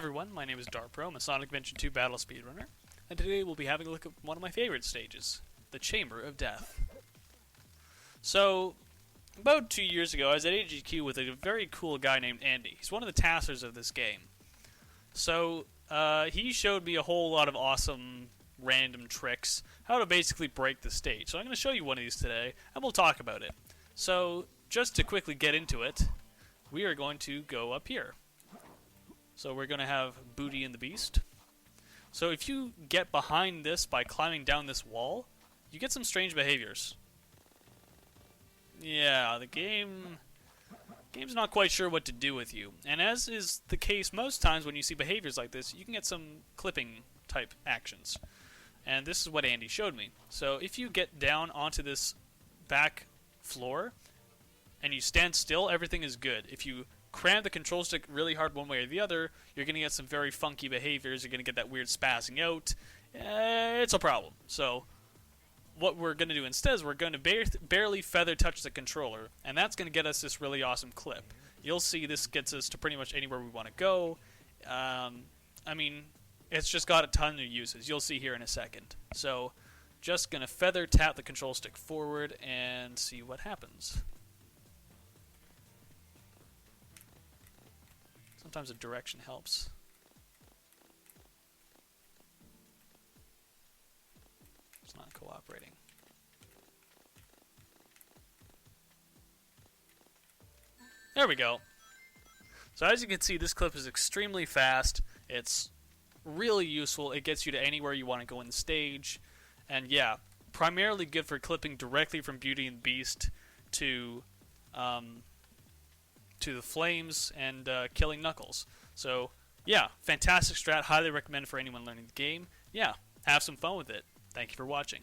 everyone, my name is Darpro, I'm a Sonic Adventure 2 battle speedrunner, and today we'll be having a look at one of my favorite stages, the Chamber of Death. So, about 2 years ago, I was at AGQ with a very cool guy named Andy. He's one of the taskers of this game. So, he showed me a whole lot of awesome random tricks, how to basically break the stage. So I'm going to show you one of these today, and we'll talk about it. So, just to quickly get into it, we are going to go up here. So we're going to have Booty and the Beast. So if you get behind this by climbing down this wall, you get some strange behaviors. Yeah, the game's not quite sure what to do with you. And as is the case most times when you see behaviors like this, you can get some clipping type actions. And this is what Andy showed me. So if you get down onto this back floor and you stand still, everything is good. If you cram the control stick really hard one way or the other, you're going to get some very funky behaviors. You're going to get that weird spazzing out. It's a problem. So what we're going to do instead is we're going to barely feather touch the controller, and that's going to get us this really awesome clip. You'll see this gets us to pretty much anywhere we want to go. I mean, it's just got a ton of uses. You'll see here in a second. So just going to feather tap the control stick forward and see what happens. Sometimes the direction helps. It's not cooperating. There we go. So as you can see, this clip is extremely fast. It's really useful. It gets you to anywhere you want to go in the stage. And yeah, primarily good for clipping directly from Beauty and the Beast to the flames and killing Knuckles. So yeah, fantastic strat. Highly recommend for anyone learning the game. Yeah, have some fun with it. Thank you for watching.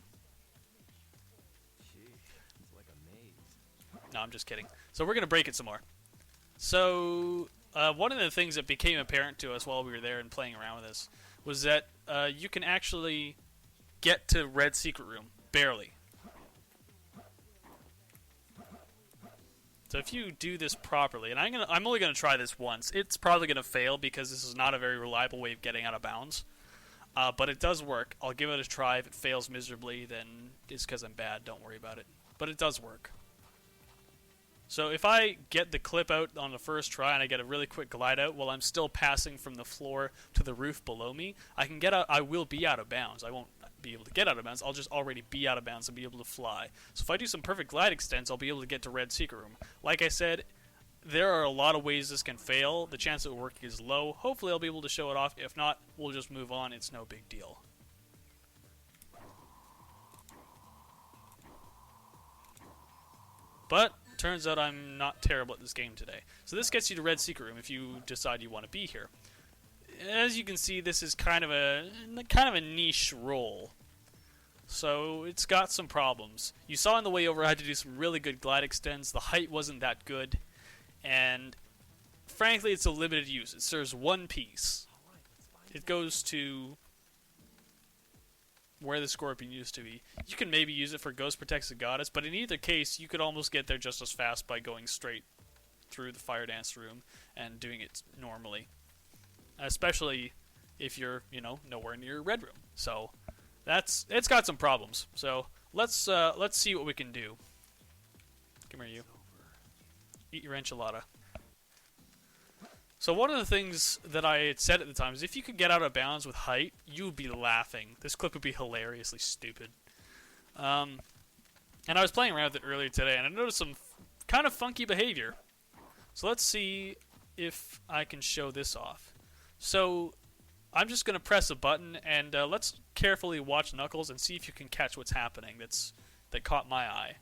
No, I'm just kidding. So we're going to break it some more. So one of the things that became apparent to us while we were there and playing around with this was that you can actually get to Red Secret Room. Barely. So if you do this properly, and I'm only gonna try this once. It's probably gonna fail because this is not a very reliable way of getting out of bounds. But it does work. I'll give it a try. If it fails miserably, then it's because I'm bad. Don't worry about it. But it does work. So if I get the clip out on the first try and I get a really quick glide out while I'm still passing from the floor to the roof below me, I can get out. I will be out of bounds. I won't be able to get out of bounds. I'll just already be out of bounds and be able to fly. So if I do some perfect glide extents, I'll be able to get to Red Secret Room. Like I said, there are a lot of ways this can fail. The chance of it working is low. Hopefully I'll be able to show it off. If not, we'll just move on. It's no big deal. But turns out I'm not terrible at this game today. So this gets you to Red Secret Room if you decide you want to be here. As you can see, this is kind of a niche role. So it's got some problems. You saw on the way over I had to do some really good glide extends. The height wasn't that good. And frankly, it's a limited use. It serves one piece. It goes to where the Scorpion used to be. You can maybe use it for Ghost Protects the Goddess, but in either case, you could almost get there just as fast by going straight through the Fire Dance room and doing it normally. Especially if you're, nowhere near Red Room. So it's got some problems. So let's see what we can do. Come here, you. Eat your enchilada. So one of the things that I had said at the time is if you could get out of bounds with height, you would be laughing. This clip would be hilariously stupid. And I was playing around with it earlier today, and I noticed some kind of funky behavior. So let's see if I can show this off. So I'm just going to press a button, and let's carefully watch Knuckles and see if you can catch what's happening that caught my eye.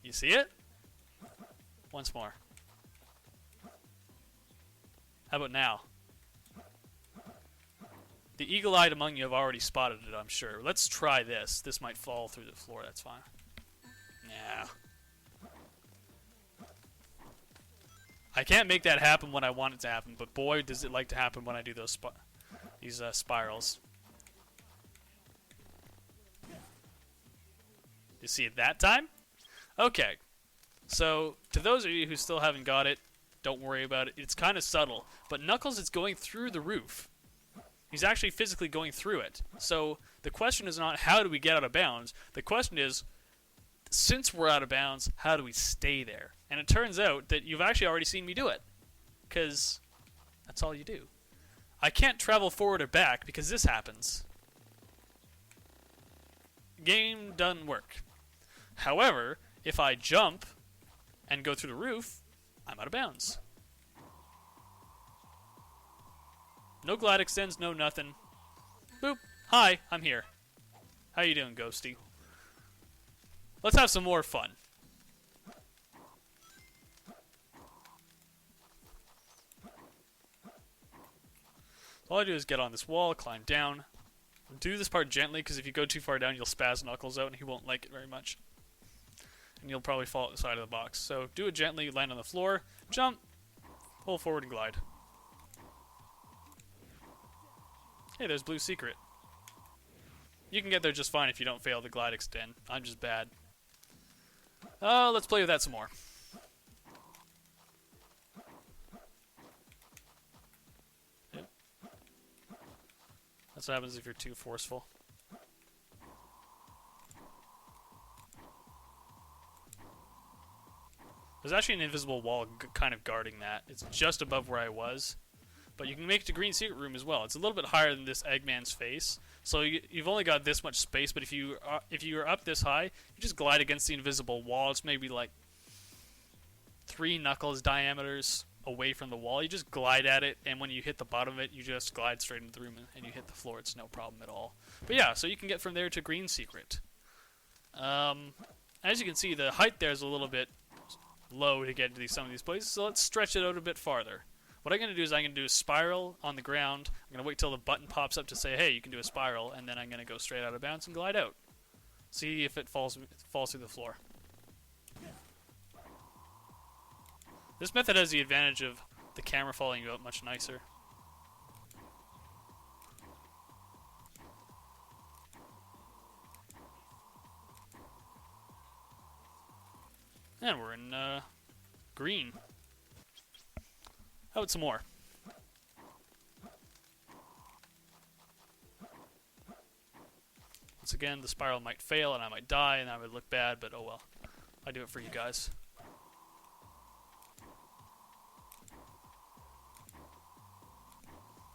You see it? Once more. How about now? The eagle-eyed among you have already spotted it, I'm sure. Let's try this. This might fall through the floor, that's fine. Yeah. I can't make that happen when I want it to happen, but boy, does it like to happen when I do those spirals. You see it that time? Okay. So, to those of you who still haven't got it, don't worry about it. It's kind of subtle. But Knuckles is going through the roof. He's actually physically going through it. So the question is not how do we get out of bounds. The question is, since we're out of bounds, how do we stay there? And it turns out that you've actually already seen me do it. Because that's all you do. I can't travel forward or back because this happens. Game doesn't work. However, if I jump and go through the roof, I'm out of bounds. No glide extends, no nothing. Boop. Hi, I'm here. How you doing, Ghosty? Let's have some more fun. All I do is get on this wall, climb down. Do this part gently, because if you go too far down, you'll spaz Knuckles out, and he won't like it very much. And you'll probably fall at the side of the box. So do it gently, land on the floor, jump, pull forward, and glide. Hey, there's Blue Secret. You can get there just fine if you don't fail the glide extend. I'm just bad. Let's play with that some more. Yep. That's what happens if you're too forceful. There's actually an invisible wall kind of guarding that. It's just above where I was. But you can make it to Green Secret Room as well. It's a little bit higher than this Eggman's face. So you've only got this much space, but if you're up this high, you just glide against the invisible wall. It's maybe like 3 Knuckles diameters away from the wall. You just glide at it, and when you hit the bottom of it, you just glide straight into the room and you hit the floor. It's no problem at all. But yeah, so you can get from there to Green Secret. As you can see, the height there is a little bit low to get into some of these places, so let's stretch it out a bit farther. What I'm going to do is I'm going to do a spiral on the ground. I'm going to wait till the button pops up to say, hey, you can do a spiral, and then I'm going to go straight out of bounds and glide out. See if it falls through the floor. This method has the advantage of the camera following you out much nicer. And we're in green. How about some more? Once again, the spiral might fail and I might die and that would look bad, but oh well. I do it for you guys.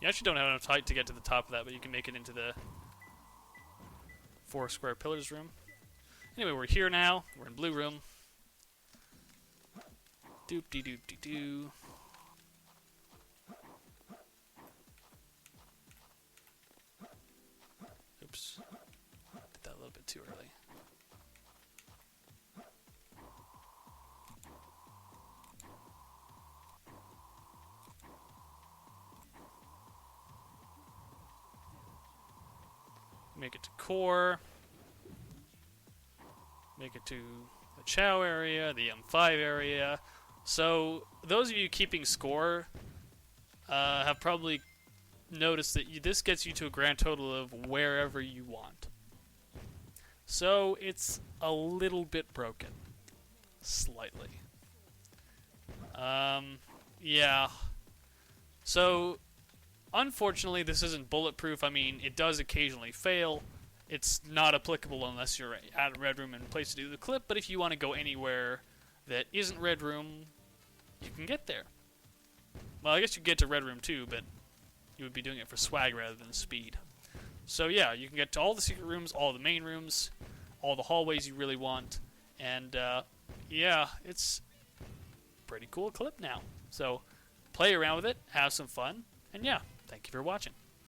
You actually don't have enough height to get to the top of that, but you can make it into the 4 square pillars room. Anyway, we're here now. We're in blue room. Doop-de-doop-de-doo. Oops. Did that a little bit too early. Make it to core. Make it to the Chow area, the M5 area. So those of you keeping score have probably noticed that this gets you to a grand total of wherever you want. So it's a little bit broken. Slightly. Yeah. So unfortunately, this isn't bulletproof. I mean, it does occasionally fail. It's not applicable unless you're at a Red Room and a place to do the clip, but if you want to go anywhere that isn't Red Room, you can get there. Well, I guess you can get to Red Room too, but you would be doing it for swag rather than speed. So yeah, you can get to all the secret rooms, all the main rooms, all the hallways you really want, and yeah, it's a pretty cool clip now. So play around with it, have some fun, and yeah, thank you for watching.